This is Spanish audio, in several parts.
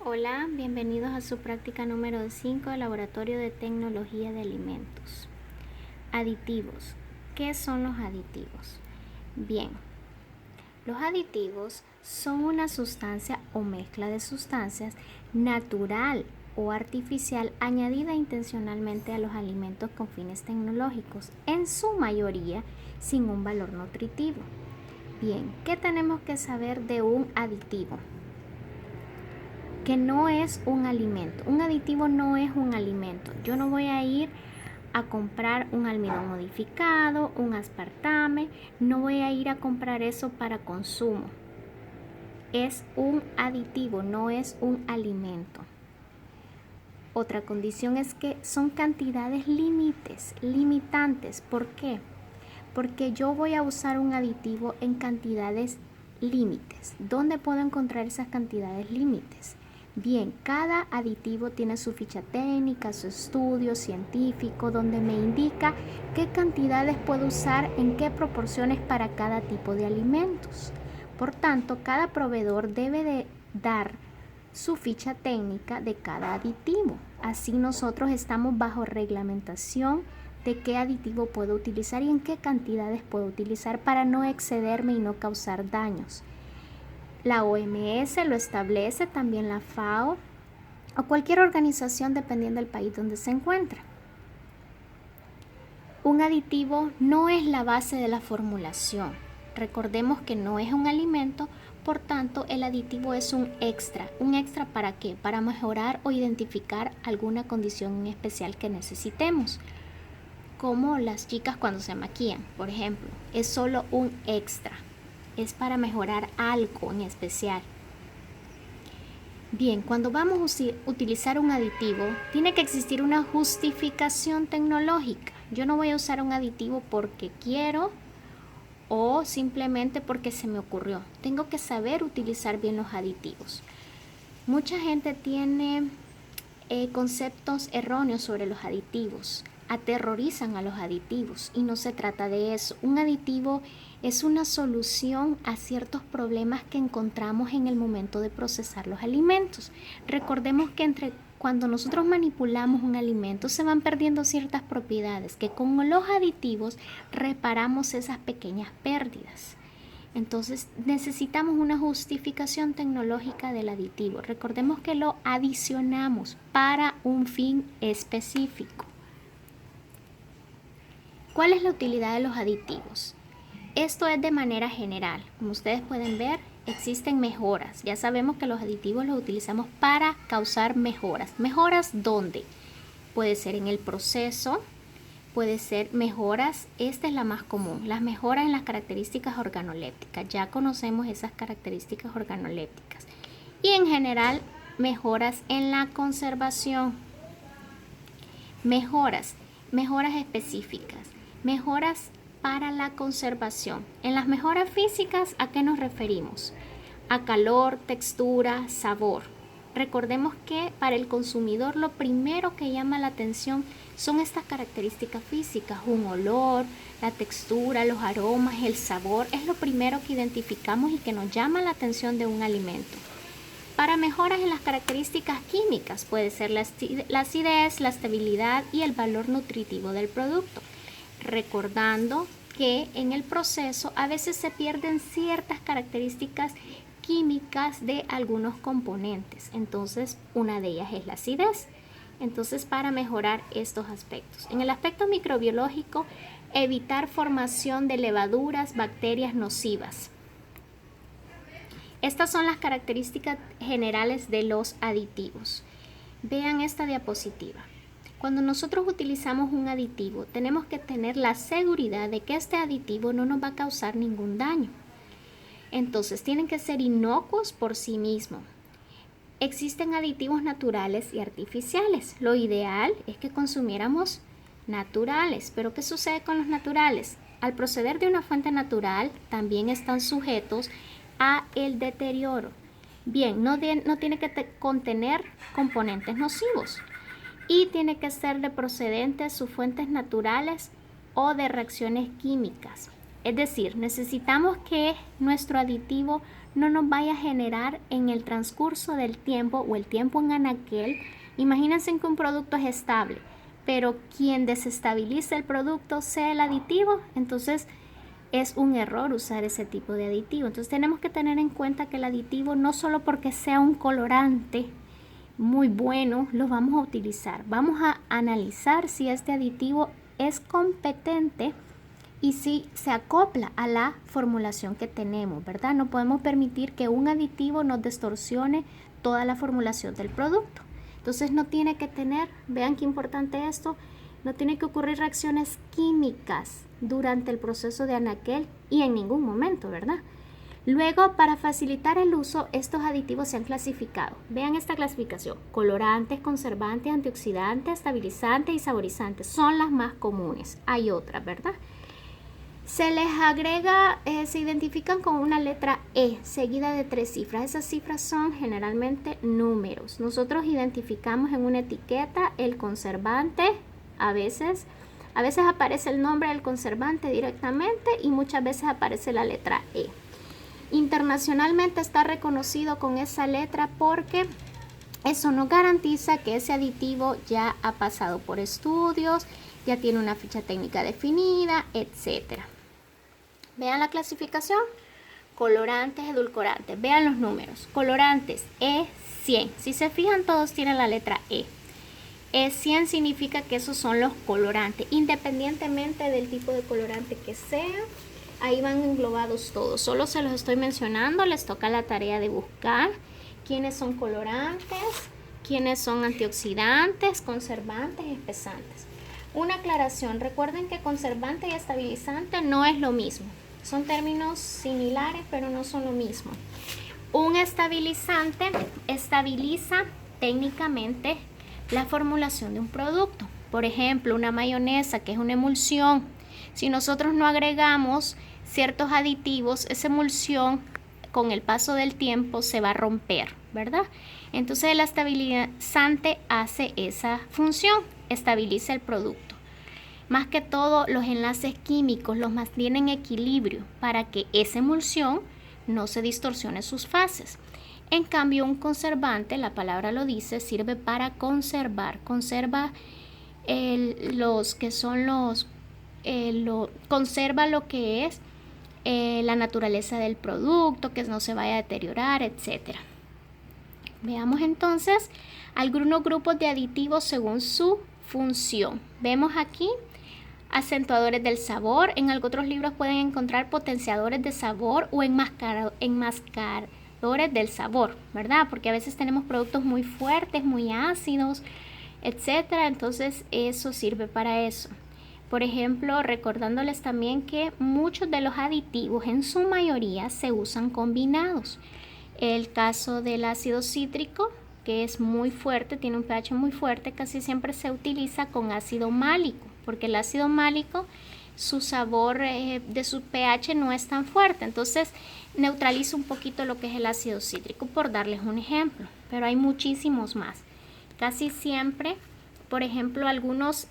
Hola, bienvenidos a su práctica número 5 del Laboratorio de Tecnología de Alimentos. Aditivos. ¿Qué son los aditivos? Bien, los aditivos son una sustancia o mezcla de sustancias natural o artificial añadida intencionalmente a los alimentos con fines tecnológicos, en su mayoría sin un valor nutritivo. Bien, ¿qué tenemos que saber de un aditivo? Que no es un alimento. Un aditivo no es un alimento. Yo no voy a ir a comprar un almidón modificado, un aspartame, no voy a ir a comprar eso para consumo. Es un aditivo, no es un alimento. Otra condición es que son cantidades limitantes. ¿Por qué? Porque yo voy a usar un aditivo en cantidades límites. ¿Dónde puedo encontrar esas cantidades límites? Bien, cada aditivo tiene su ficha técnica, su estudio científico, donde me indica qué cantidades puedo usar en qué proporciones para cada tipo de alimentos. Por tanto, cada proveedor debe de dar su ficha técnica de cada aditivo. Así nosotros estamos bajo reglamentación de qué aditivo puedo utilizar y en qué cantidades puedo utilizar para no excederme y no causar daños. La OMS lo establece, también la FAO o cualquier organización dependiendo del país donde se encuentra. Un aditivo no es la base de la formulación. Recordemos que no es un alimento, por tanto el aditivo es un extra. ¿Un extra para qué? Para mejorar o identificar alguna condición en especial que necesitemos. Como las chicas cuando se maquillan, por ejemplo, es solo un extra. Es para mejorar algo en especial. Bien, cuando vamos a utilizar un aditivo, tiene que existir una justificación tecnológica. Yo no voy a usar un aditivo porque quiero o simplemente porque se me ocurrió. Tengo que saber utilizar bien los aditivos. Mucha gente tiene conceptos erróneos sobre los aditivos. Aterrorizan a los aditivos y no se trata de eso. Un aditivo es una solución a ciertos problemas que encontramos en el momento de procesar los alimentos. Recordemos que cuando nosotros manipulamos un alimento se van perdiendo ciertas propiedades que con los aditivos reparamos esas pequeñas pérdidas. Entonces necesitamos una justificación tecnológica del aditivo. Recordemos que lo adicionamos para un fin específico. ¿Cuál es la utilidad de los aditivos? Esto es de manera general. Como ustedes pueden ver, existen mejoras. Ya sabemos que los aditivos los utilizamos para causar mejoras. ¿Mejoras dónde? Puede ser en el proceso, puede ser mejoras, esta es la más común, las mejoras en las características organolépticas. Ya conocemos esas características organolépticas. Y en general, mejoras en la conservación. Mejoras específicas. Mejoras para la conservación. En las mejoras físicas, ¿a qué nos referimos? A calor, textura, sabor. Recordemos que para el consumidor lo primero que llama la atención son estas características físicas, un olor, la textura, los aromas, el sabor, es lo primero que identificamos y que nos llama la atención de un alimento. Para mejoras en las características químicas puede ser la acidez, la estabilidad y el valor nutritivo del producto. Recordando que en el proceso a veces se pierden ciertas características químicas de algunos componentes. Entonces, una de ellas es la acidez. Entonces, para mejorar estos aspectos. En el aspecto microbiológico, evitar formación de levaduras, bacterias nocivas. Estas son las características generales de los aditivos. Vean esta diapositiva. Cuando nosotros utilizamos un aditivo, tenemos que tener la seguridad de que este aditivo no nos va a causar ningún daño. Entonces, tienen que ser inocuos por sí mismos. Existen aditivos naturales y artificiales. Lo ideal es que consumiéramos naturales. Pero ¿qué sucede con los naturales? Al proceder de una fuente natural, también están sujetos a el deterioro. Bien, no tiene que contener componentes nocivos. Y tiene que ser de procedentes sus fuentes naturales o de reacciones químicas. Es decir, necesitamos que nuestro aditivo no nos vaya a generar en el transcurso del tiempo o el tiempo en anaquel. Imagínense que un producto es estable, pero quien desestabiliza el producto sea el aditivo, entonces es un error usar ese tipo de aditivo. Entonces tenemos que tener en cuenta que el aditivo, no solo porque sea un colorante muy bueno, lo vamos a utilizar. Vamos a analizar si este aditivo es competente y si se acopla a la formulación que tenemos, ¿verdad? No podemos permitir que un aditivo nos distorsione toda la formulación del producto. Entonces no tiene que tener, vean qué importante esto, no tiene que ocurrir reacciones químicas durante el proceso de anaquel y en ningún momento, ¿verdad? Luego, para facilitar el uso, estos aditivos se han clasificado. Vean esta clasificación: colorantes, conservantes, antioxidantes, estabilizantes y saborizantes. Son las más comunes. Hay otras, ¿verdad? Se les agrega, se identifican con una letra E, seguida de 3 cifras. Esas cifras son generalmente números. Nosotros identificamos en una etiqueta el conservante, a veces aparece el nombre del conservante directamente y muchas veces aparece la letra E. Internacionalmente está reconocido con esa letra porque eso nos garantiza que ese aditivo ya ha pasado por estudios, ya tiene una ficha técnica definida, etc. Vean la clasificación: colorantes, edulcorantes. Vean los números. Colorantes E100. Si se fijan, todos tienen la letra E. E100 significa que esos son los colorantes, independientemente del tipo de colorante que sea. Ahí van englobados todos. Solo se los estoy mencionando. Les toca la tarea de buscar quiénes son colorantes, quiénes son antioxidantes, conservantes y espesantes. Una aclaración: recuerden que conservante y estabilizante no es lo mismo. Son términos similares, pero no son lo mismo. Un estabilizante estabiliza técnicamente la formulación de un producto. Por ejemplo, una mayonesa, que es una emulsión. Si nosotros no agregamos ciertos aditivos, esa emulsión con el paso del tiempo se va a romper, ¿verdad? Entonces el estabilizante hace esa función, estabiliza el producto. Más que todo, los enlaces químicos los mantienen en equilibrio para que esa emulsión no se distorsione sus fases. En cambio, un conservante, la palabra lo dice, sirve para conservar. Conserva conserva lo que es la naturaleza del producto, que no se vaya a deteriorar, etc. Veamos entonces algunos grupos de aditivos según su función. Vemos aquí acentuadores del sabor. En otros libros pueden encontrar potenciadores de sabor o enmascaradores del sabor, ¿verdad? Porque a veces tenemos productos muy fuertes, muy ácidos, etcétera. Entonces eso sirve para eso. Por ejemplo, recordándoles también que muchos de los aditivos en su mayoría se usan combinados. El caso del ácido cítrico, que es muy fuerte, tiene un pH muy fuerte, casi siempre se utiliza con ácido málico, porque el ácido málico, su sabor de su pH no es tan fuerte, entonces neutraliza un poquito lo que es el ácido cítrico, por darles un ejemplo, pero hay muchísimos más. Casi siempre, por ejemplo, algunos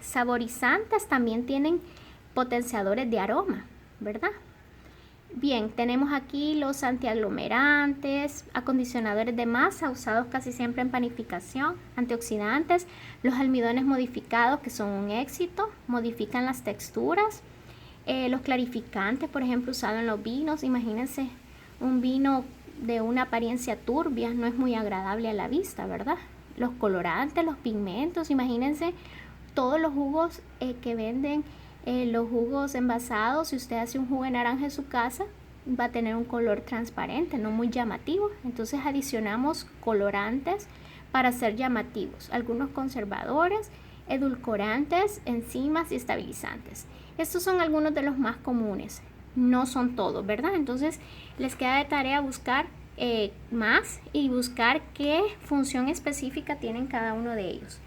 saborizantes también tienen potenciadores de aroma, ¿verdad? Bien, tenemos aquí los antiaglomerantes, acondicionadores de masa usados casi siempre en panificación, antioxidantes, los almidones modificados, que son un éxito, modifican las texturas, los clarificantes, por ejemplo, usados en los vinos. Imagínense un vino de una apariencia turbia, no es muy agradable a la vista, ¿verdad? Los colorantes, los pigmentos, imagínense todos los jugos que venden, los jugos envasados. Si usted hace un jugo de naranja en su casa, va a tener un color transparente, no muy llamativo. Entonces adicionamos colorantes para ser llamativos, algunos conservadores, edulcorantes, enzimas y estabilizantes. Estos son algunos de los más comunes, no son todos, ¿verdad? Entonces les queda de tarea buscar más y buscar qué función específica tienen cada uno de ellos.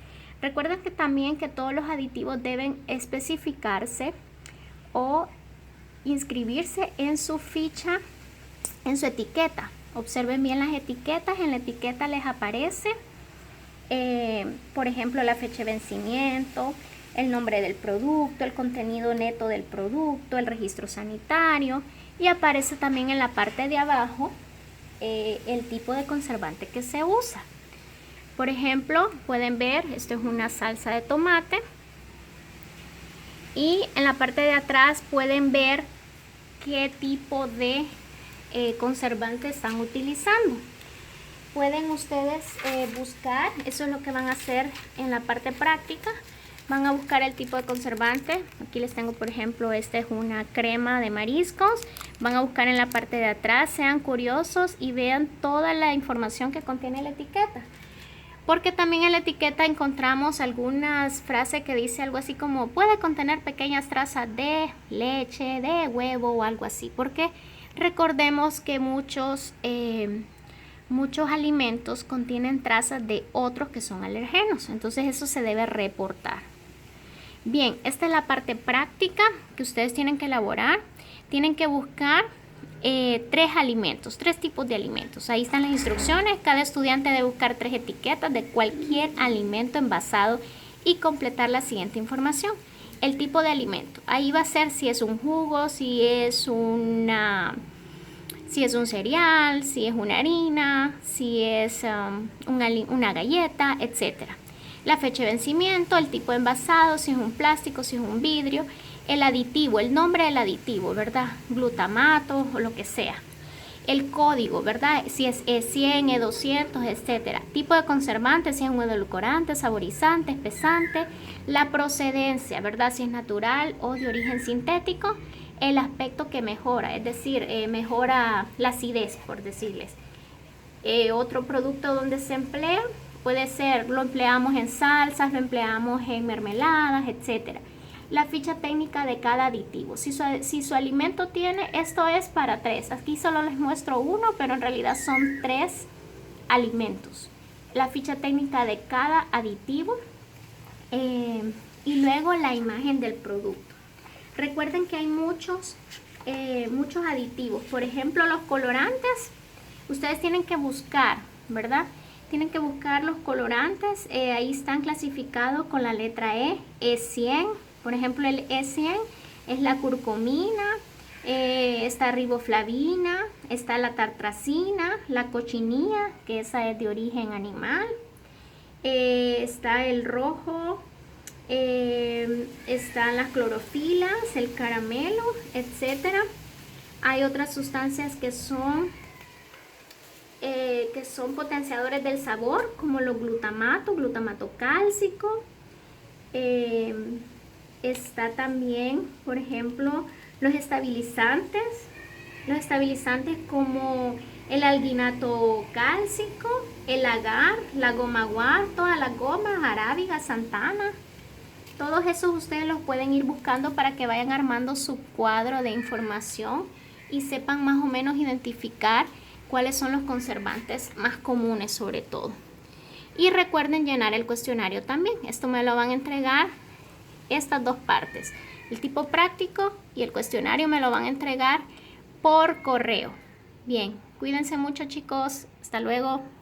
Recuerden que también que todos los aditivos deben especificarse o inscribirse en su ficha, en su etiqueta. Observen bien las etiquetas. En la etiqueta les aparece, por ejemplo, la fecha de vencimiento, el nombre del producto, el contenido neto del producto, el registro sanitario, y aparece también en la parte de abajo el tipo de conservante que se usa. Por ejemplo, pueden ver, esto es una salsa de tomate, y en la parte de atrás pueden ver qué tipo de conservante están utilizando. Pueden ustedes buscar, eso es lo que van a hacer en la parte práctica. Van a buscar el tipo de conservante. Aquí les tengo, por ejemplo, esta es una crema de mariscos. Van a buscar en la parte de atrás, sean curiosos y vean toda la información que contiene la etiqueta. Porque también en la etiqueta encontramos algunas frases que dice algo así como puede contener pequeñas trazas de leche, de huevo o algo así. Porque recordemos que muchos alimentos contienen trazas de otros que son alergenos. Entonces eso se debe reportar. Bien, esta es la parte práctica que ustedes tienen que elaborar. Tienen que buscar 3 tipos de alimentos. Ahí están las instrucciones. Cada estudiante debe buscar 3 etiquetas de cualquier alimento envasado y completar la siguiente información. El tipo de alimento. Ahí va a ser si es un jugo, si es un cereal, si es una harina, si es una galleta, etc. La fecha de vencimiento, el tipo de envasado, si es un plástico, si es un vidrio, el aditivo, el nombre del aditivo, ¿verdad? Glutamato o lo que sea. El código, ¿verdad? Si es E100, E200, etc. Tipo de conservante, si es un edulcorante, saborizante, espesante. La procedencia, ¿verdad? Si es natural o de origen sintético. El aspecto que mejora, es decir, mejora la acidez, por decirles. Otro producto donde se emplea puede ser, lo empleamos en salsas, lo empleamos en mermeladas, etc. La ficha técnica de cada aditivo. Si su alimento tiene, esto es para 3. Aquí solo les muestro uno, pero en realidad son 3 alimentos. La ficha técnica de cada aditivo y luego la imagen del producto. Recuerden que hay muchos aditivos. Por ejemplo, los colorantes, ustedes tienen que buscar, ¿verdad? Tienen que buscar los colorantes. Ahí están clasificados con la letra E, E100. Por ejemplo, el E100 es la curcumina, está riboflavina, está la tartrazina, la cochinilla, que esa es de origen animal. Está el rojo. Están las clorofilas, el caramelo, etcétera. Hay otras sustancias que son potenciadores del sabor, como los glutamato cálcico. Está también, por ejemplo, los estabilizantes como el alginato cálcico, el agar, la goma guar, todas las gomas, arábiga, santana. Todos esos ustedes los pueden ir buscando para que vayan armando su cuadro de información y sepan más o menos identificar cuáles son los conservantes más comunes sobre todo. Y recuerden llenar el cuestionario también. Esto me lo van a entregar estas 2 partes. El tipo práctico y el cuestionario me lo van a entregar por correo. Bien, cuídense mucho chicos. Hasta luego.